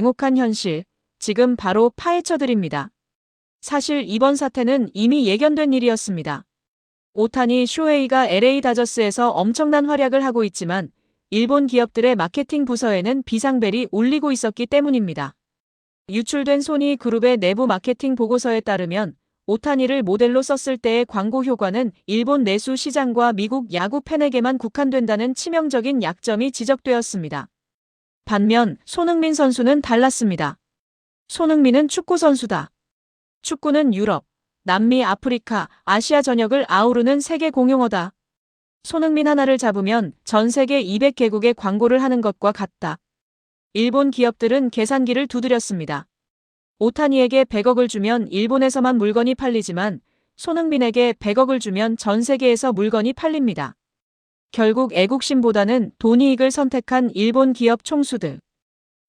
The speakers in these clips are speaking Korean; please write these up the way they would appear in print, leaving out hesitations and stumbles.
냉혹한 현실, 지금 바로 파헤쳐드립니다. 사실 이번 사태는 이미 예견된 일이었습니다. 오타니 쇼헤이가 LA 다저스에서 엄청난 활약을 하고 있지만 일본 기업들의 마케팅 부서에는 비상벨이 울리고 있었기 때문입니다. 유출된 소니 그룹의 내부 마케팅 보고서에 따르면 오타니를 모델로 썼을 때의 광고 효과는 일본 내수 시장과 미국 야구 팬에게만 국한된다는 치명적인 약점이 지적되었습니다. 반면 손흥민 선수는 달랐습니다. 손흥민은 축구 선수다. 축구는 유럽, 남미, 아프리카, 아시아 전역을 아우르는 세계 공용어다. 손흥민 하나를 잡으면 전 세계 200개국에 광고를 하는 것과 같다. 일본 기업들은 계산기를 두드렸습니다. 오타니에게 100억을 주면 일본에서만 물건이 팔리지만 손흥민에게 100억을 주면 전 세계에서 물건이 팔립니다. 결국 애국심보다는 돈이익을 선택한 일본 기업 총수들.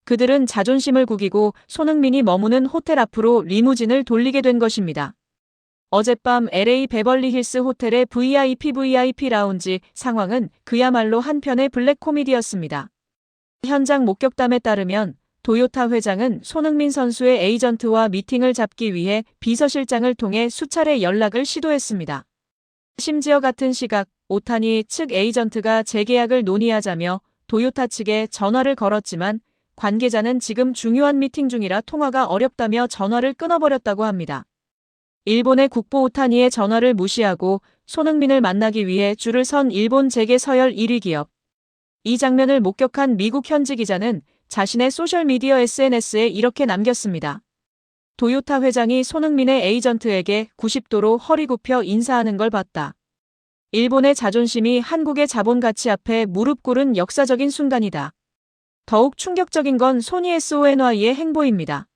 그들은 자존심을 구기고 손흥민이 머무는 호텔 앞으로 리무진을 돌리게 된 것입니다. 어젯밤 LA 베벌리힐스 호텔의 VIP 라운지 상황은 그야말로 한편의 블랙 코미디였습니다. 현장 목격담에 따르면 도요타 회장은 손흥민 선수의 에이전트와 미팅을 잡기 위해 비서실장을 통해 수차례 연락을 시도했습니다. 심지어 같은 시각 오타니 측 에이전트가 재계약을 논의하자며 도요타 측에 전화를 걸었지만 관계자는 지금 중요한 미팅 중이라 통화가 어렵다며 전화를 끊어버렸다고 합니다. 일본의 국보 오타니의 전화를 무시하고 손흥민을 만나기 위해 줄을 선 일본 재계 서열 1위 기업. 이 장면을 목격한 미국 현지 기자는 자신의 소셜미디어 SNS에 이렇게 남겼습니다. 도요타 회장이 손흥민의 에이전트에게 90도로 허리 굽혀 인사하는 걸 봤다. 일본의 자존심이 한국의 자본 가치 앞에 무릎 꿇은 역사적인 순간이다. 더욱 충격적인 건 소니 SONY의 행보입니다.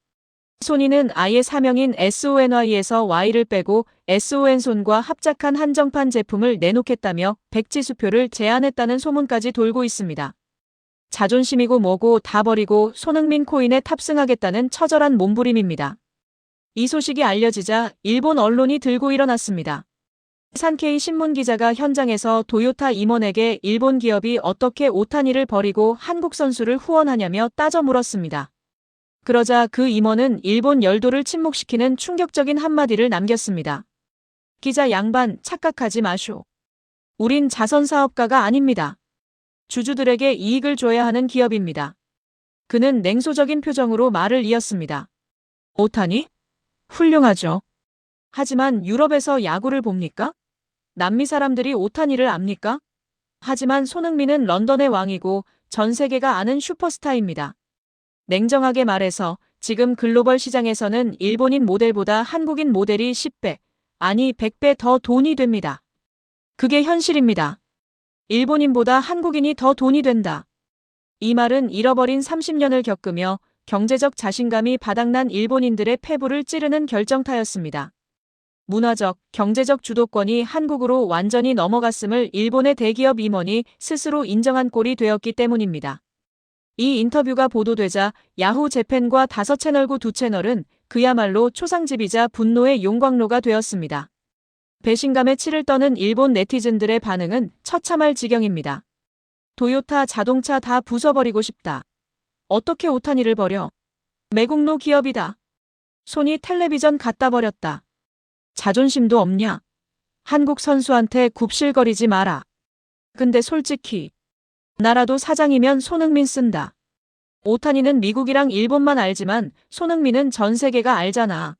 소니는 아예 사명인 SONY에서 Y를 빼고 SON손과 합작한 한정판 제품을 내놓겠다며 백지수표를 제안했다는 소문까지 돌고 있습니다. 자존심이고 뭐고 다 버리고 손흥민 코인에 탑승하겠다는 처절한 몸부림입니다. 이 소식이 알려지자 일본 언론이 들고 일어났습니다. 산케이 신문 기자가 현장에서 도요타 임원에게 일본 기업이 어떻게 오타니를 버리고 한국 선수를 후원하냐며 따져 물었습니다. 그러자 그 임원은 일본 열도를 침묵시키는 충격적인 한마디를 남겼습니다. 기자 양반 착각하지 마쇼. 우린 자선사업가가 아닙니다. 주주들에게 이익을 줘야 하는 기업입니다. 그는 냉소적인 표정으로 말을 이었습니다. 오타니? 훌륭하죠. 하지만 유럽에서 야구를 봅니까? 남미 사람들이 오타니를 압니까? 하지만 손흥민은 런던의 왕이고 전 세계가 아는 슈퍼스타입니다. 냉정하게 말해서 지금 글로벌 시장에서는 일본인 모델보다 한국인 모델이 10배, 아니 100배 더 돈이 됩니다. 그게 현실입니다. 일본인보다 한국인이 더 돈이 된다. 이 말은 잃어버린 30년을 겪으며 경제적 자신감이 바닥난 일본인들의 폐부를 찌르는 결정타였습니다. 문화적, 경제적 주도권이 한국으로 완전히 넘어갔음을 일본의 대기업 임원이 스스로 인정한 꼴이 되었기 때문입니다. 이 인터뷰가 보도되자 야후 재팬과 5채널구 2채널은 그야말로 초상집이자 분노의 용광로가 되었습니다. 배신감에 치를 떠는 일본 네티즌들의 반응은 처참할 지경입니다. 도요타 자동차 다 부숴버리고 싶다. 어떻게 오타니를 버려? 매국노 기업이다. 소니 텔레비전 갖다 버렸다. 자존심도 없냐? 한국 선수한테 굽실거리지 마라. 근데 솔직히 나라도 사장이면 손흥민 쓴다. 오타니는 미국이랑 일본만 알지만 손흥민은 전 세계가 알잖아.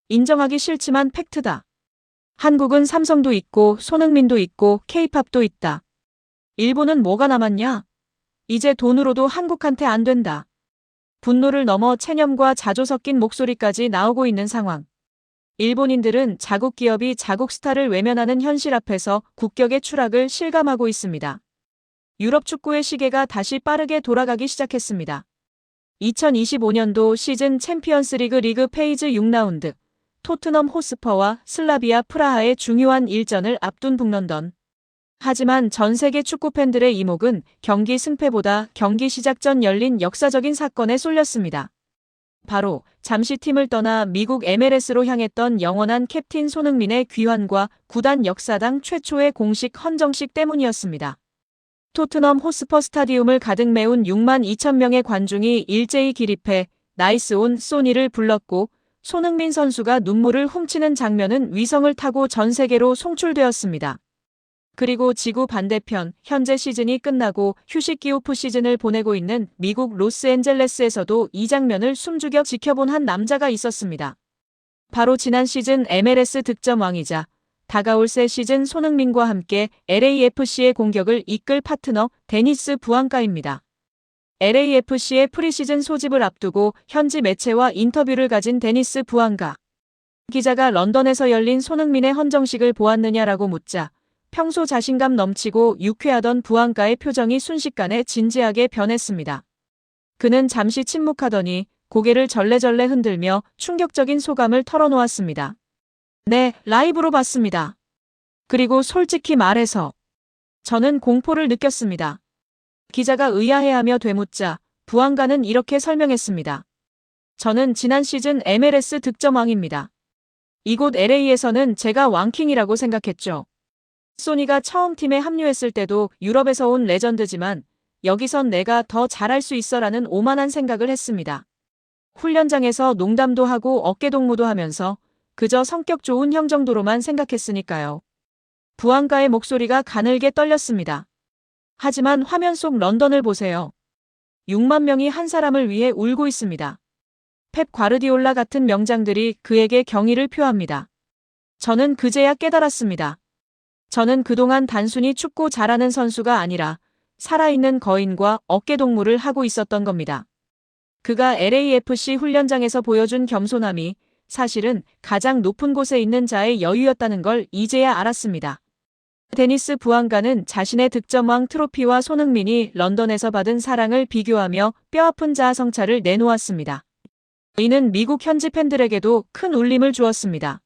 인정하기 싫지만 팩트다. 한국은 삼성도 있고 손흥민도 있고 K-팝도 있다. 일본은 뭐가 남았냐? 이제 돈으로도 한국한테 안 된다. 분노를 넘어 체념과 자조 섞인 목소리까지 나오고 있는 상황. 일본인들은 자국 기업이 자국 스타를 외면하는 현실 앞에서 국격의 추락을 실감하고 있습니다. 유럽 축구의 시계가 다시 빠르게 돌아가기 시작했습니다. 2025년도 시즌 챔피언스리그 리그 페이즈 6라운드, 토트넘 호스퍼와 슬라비아 프라하의 중요한 일전을 앞둔 북런던. 하지만 전 세계 축구 팬들의 이목은 경기 승패보다 경기 시작 전 열린 역사적인 사건에 쏠렸습니다. 바로 잠시 팀을 떠나 미국 MLS로 향했던 영원한 캡틴 손흥민의 귀환과 구단 역사상 최초의 공식 헌정식 때문이었습니다. 토트넘 호스퍼 스타디움을 가득 메운 6만 2천 명의 관중이 일제히 기립해 나이스 온 소니를 불렀고 손흥민 선수가 눈물을 훔치는 장면은 위성을 타고 전 세계로 송출되었습니다. 그리고 지구 반대편, 현재 시즌이 끝나고 휴식기 오프 시즌을 보내고 있는 미국 로스앤젤레스에서도 이 장면을 숨죽여 지켜본 한 남자가 있었습니다. 바로 지난 시즌 MLS 득점왕이자 다가올 새 시즌 손흥민과 함께 LAFC의 공격을 이끌 파트너 데니스 부앙가입니다. LAFC의 프리시즌 소집을 앞두고 현지 매체와 인터뷰를 가진 데니스 부앙가 기자가 런던에서 열린 손흥민의 헌정식을 보았느냐라고 묻자 평소 자신감 넘치고 유쾌하던 부앙가의 표정이 순식간에 진지하게 변했습니다. 그는 잠시 침묵하더니 고개를 절레절레 흔들며 충격적인 소감을 털어놓았습니다. 네, 라이브로 봤습니다. 그리고 솔직히 말해서 저는 공포를 느꼈습니다. 기자가 의아해하며 되묻자 부앙가는 이렇게 설명했습니다. 저는 지난 시즌 MLS 득점왕입니다. 이곳 LA에서는 제가 왕킹이라고 생각했죠. 소니가 처음 팀에 합류했을 때도 유럽에서 온 레전드지만 여기선 내가 더 잘할 수 있어라는 오만한 생각을 했습니다. 훈련장에서 농담도 하고 어깨동무도 하면서 그저 성격 좋은 형 정도로만 생각했으니까요. 부앙가의 목소리가 가늘게 떨렸습니다. 하지만 화면 속 런던을 보세요. 6만 명이 한 사람을 위해 울고 있습니다. 펩 과르디올라 같은 명장들이 그에게 경의를 표합니다. 저는 그제야 깨달았습니다. 저는 그동안 단순히 축구 잘하는 선수가 아니라 살아있는 거인과 어깨동무를 하고 있었던 겁니다. 그가 LAFC 훈련장에서 보여준 겸손함이 사실은 가장 높은 곳에 있는 자의 여유였다는 걸 이제야 알았습니다. 데니스 부앙가는 자신의 득점왕 트로피와 손흥민이 런던에서 받은 사랑을 비교하며 뼈아픈 자아성찰을 내놓았습니다. 이는 미국 현지 팬들에게도 큰 울림을 주었습니다.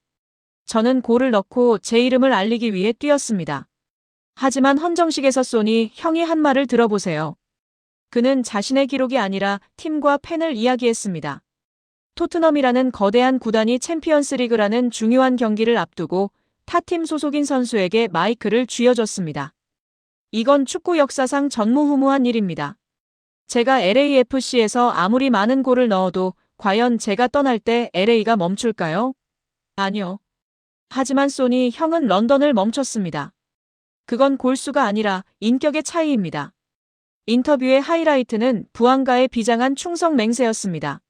저는 골을 넣고 제 이름을 알리기 위해 뛰었습니다. 하지만 헌정식에서 소니 형이 한 말을 들어보세요. 그는 자신의 기록이 아니라 팀과 팬을 이야기했습니다. 토트넘이라는 거대한 구단이 챔피언스리그라는 중요한 경기를 앞두고 타팀 소속인 선수에게 마이크를 쥐어줬습니다. 이건 축구 역사상 전무후무한 일입니다. 제가 LAFC에서 아무리 많은 골을 넣어도 과연 제가 떠날 때 LA가 멈출까요? 아니요. 하지만 소니 형은 런던을 멈췄습니다. 그건 골수가 아니라 인격의 차이입니다. 인터뷰의 하이라이트는 부앙가의 비장한 충성 맹세였습니다.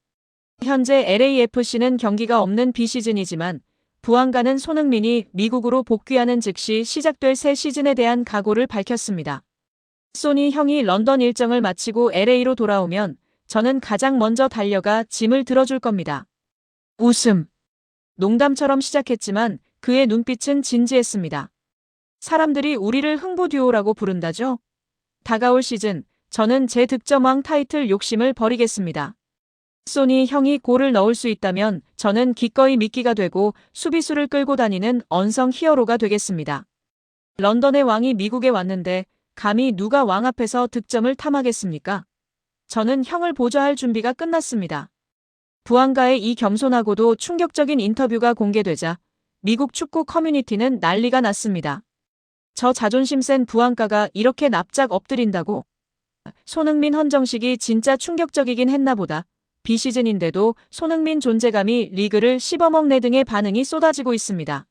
현재 LAFC는 경기가 없는 비시즌이지만 부앙가는 손흥민이 미국으로 복귀하는 즉시 시작될 새 시즌에 대한 각오를 밝혔습니다. 소니 형이 런던 일정을 마치고 LA로 돌아오면 저는 가장 먼저 달려가 짐을 들어줄 겁니다. 웃음. 농담처럼 시작했지만 그의 눈빛은 진지했습니다. 사람들이 우리를 흥부 듀오라고 부른다죠? 다가올 시즌 저는 제 득점왕 타이틀 욕심을 버리겠습니다. 소니 형이 골을 넣을 수 있다면 저는 기꺼이 미끼가 되고 수비수를 끌고 다니는 언성 히어로가 되겠습니다. 런던의 왕이 미국에 왔는데 감히 누가 왕 앞에서 득점을 탐하겠습니까? 저는 형을 보좌할 준비가 끝났습니다. 부앙가의 이 겸손하고도 충격적인 인터뷰가 공개되자 미국 축구 커뮤니티는 난리가 났습니다. 저 자존심 센 부앙가가 이렇게 납작 엎드린다고? 손흥민 헌정식이 진짜 충격적이긴 했나 보다. 비시즌인데도 손흥민 존재감이 리그를 씹어먹네 등의 반응이 쏟아지고 있습니다.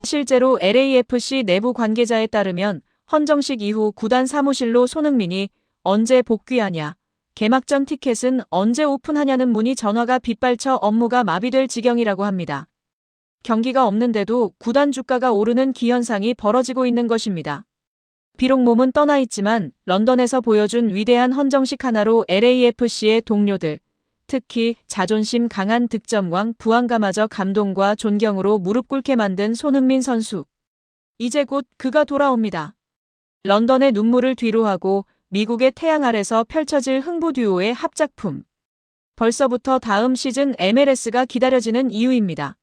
실제로 LAFC 내부 관계자에 따르면 헌정식 이후 구단 사무실로 손흥민이 언제 복귀하냐, 개막전 티켓은 언제 오픈하냐는 문의 전화가 빗발쳐 업무가 마비될 지경이라고 합니다. 경기가 없는데도 구단 주가가 오르는 기현상이 벌어지고 있는 것입니다. 비록 몸은 떠나 있지만 런던에서 보여준 위대한 헌정식 하나로 LAFC의 동료들, 특히 자존심 강한 득점왕 부앙가마저 감동과 존경으로 무릎 꿇게 만든 손흥민 선수. 이제 곧 그가 돌아옵니다. 런던의 눈물을 뒤로하고 미국의 태양 아래서 펼쳐질 흥부 듀오의 합작품. 벌써부터 다음 시즌 MLS가 기다려지는 이유입니다.